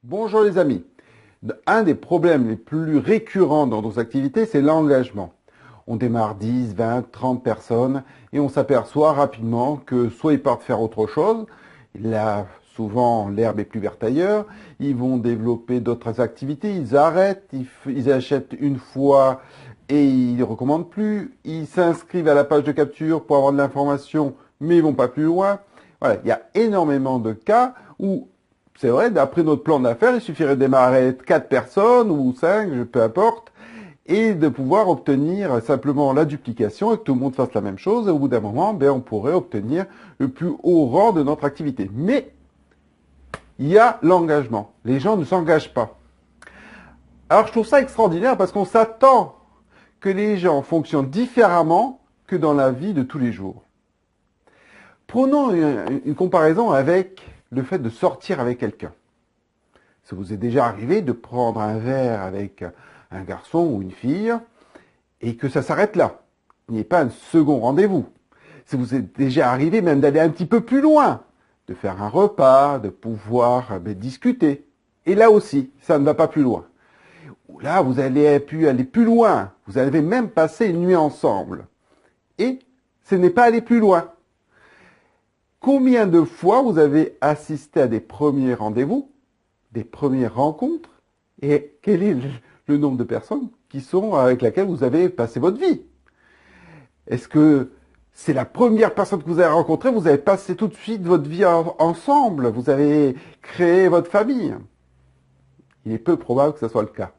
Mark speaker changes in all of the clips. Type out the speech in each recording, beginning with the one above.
Speaker 1: Bonjour les amis. Un des problèmes les plus récurrents dans nos activités, c'est l'engagement. On démarre 10, 20, 30 personnes et on s'aperçoit rapidement que soit ils partent faire autre chose, là souvent l'herbe est plus verte ailleurs, ils vont développer d'autres activités, ils arrêtent, ils achètent une fois et ils ne recommandent plus, ils s'inscrivent à la page de capture pour avoir de l'information mais ils vont pas plus loin. Voilà, il y a énormément de cas où c'est vrai, d'après notre plan d'affaires, il suffirait de démarrer 4 personnes ou 5, peu importe, et de pouvoir obtenir simplement la duplication et que tout le monde fasse la même chose. Et au bout d'un moment, on pourrait obtenir le plus haut rang de notre activité. Mais il y a l'engagement. Les gens ne s'engagent pas. Alors je trouve ça extraordinaire parce qu'on s'attend que les gens fonctionnent différemment que dans la vie de tous les jours. Prenons une comparaison avec le fait de sortir avec quelqu'un. Ça vous est déjà arrivé de prendre un verre avec un garçon ou une fille et que ça s'arrête là. Il n'y ait pas un second rendez-vous. Ça vous est déjà arrivé même d'aller un petit peu plus loin, de faire un repas, de pouvoir discuter. Et là aussi, ça ne va pas plus loin. Là, vous avez pu aller plus loin. Vous avez même passé une nuit ensemble. Et ce n'est pas aller plus loin. Combien de fois vous avez assisté à des premiers rendez-vous, des premières rencontres, et quel est le nombre de personnes avec lesquelles vous avez passé votre vie? Est-ce que c'est la première personne que vous avez rencontrée, vous avez passé tout de suite votre vie ensemble, vous avez créé votre famille? Il est peu probable que ce soit le cas.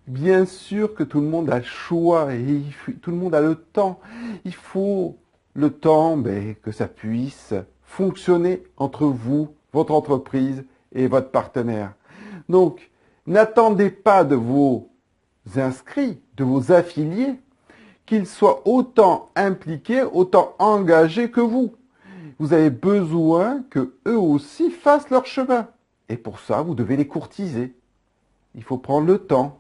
Speaker 1: Bien sûr que tout le monde a le choix et tout le monde a le temps. Il faut le temps que ça puisse fonctionner entre vous, votre entreprise et votre partenaire. Donc, n'attendez pas de vos inscrits, de vos affiliés, qu'ils soient autant impliqués, autant engagés que vous. Vous avez besoin que eux aussi fassent leur chemin. Et pour ça, vous devez les courtiser. Il faut prendre le temps.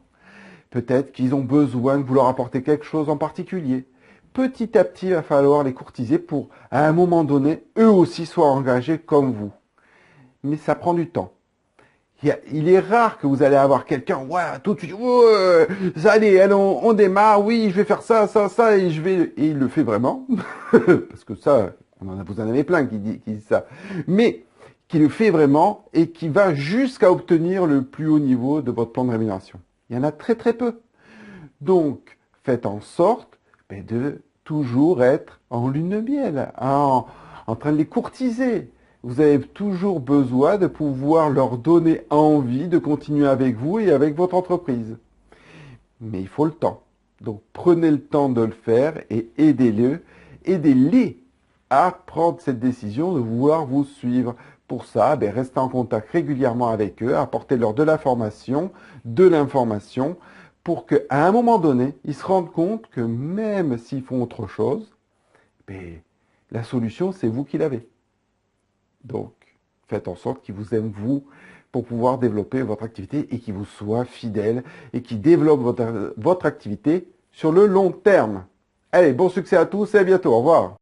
Speaker 1: Peut-être qu'ils ont besoin que vous leur apportez quelque chose en particulier. Petit à petit, il va falloir les courtiser pour, à un moment donné, eux aussi soient engagés comme vous. Mais ça prend du temps. Il est rare que vous allez avoir quelqu'un, ouais, tout de suite, ouais, allez, on démarre, oui, je vais faire ça, et et il le fait vraiment. Parce que ça, vous en avez plein qui disent ça. Mais, qui le fait vraiment et qui va jusqu'à obtenir le plus haut niveau de votre plan de rémunération. Il y en a très très peu. Donc, faites en sorte de toujours être en lune de miel, en train de les courtiser. Vous avez toujours besoin de pouvoir leur donner envie de continuer avec vous et avec votre entreprise. Mais il faut le temps. Donc, prenez le temps de le faire et aidez-les à prendre cette décision de vouloir vous suivre. Pour ça, restez en contact régulièrement avec eux, apportez-leur de l'information, pour qu'à un moment donné, ils se rendent compte que même s'ils font autre chose, la solution, c'est vous qui l'avez. Donc, faites en sorte qu'ils vous aiment vous pour pouvoir développer votre activité et qu'ils vous soient fidèles et qu'ils développent votre activité sur le long terme. Allez, bon succès à tous et à bientôt. Au revoir.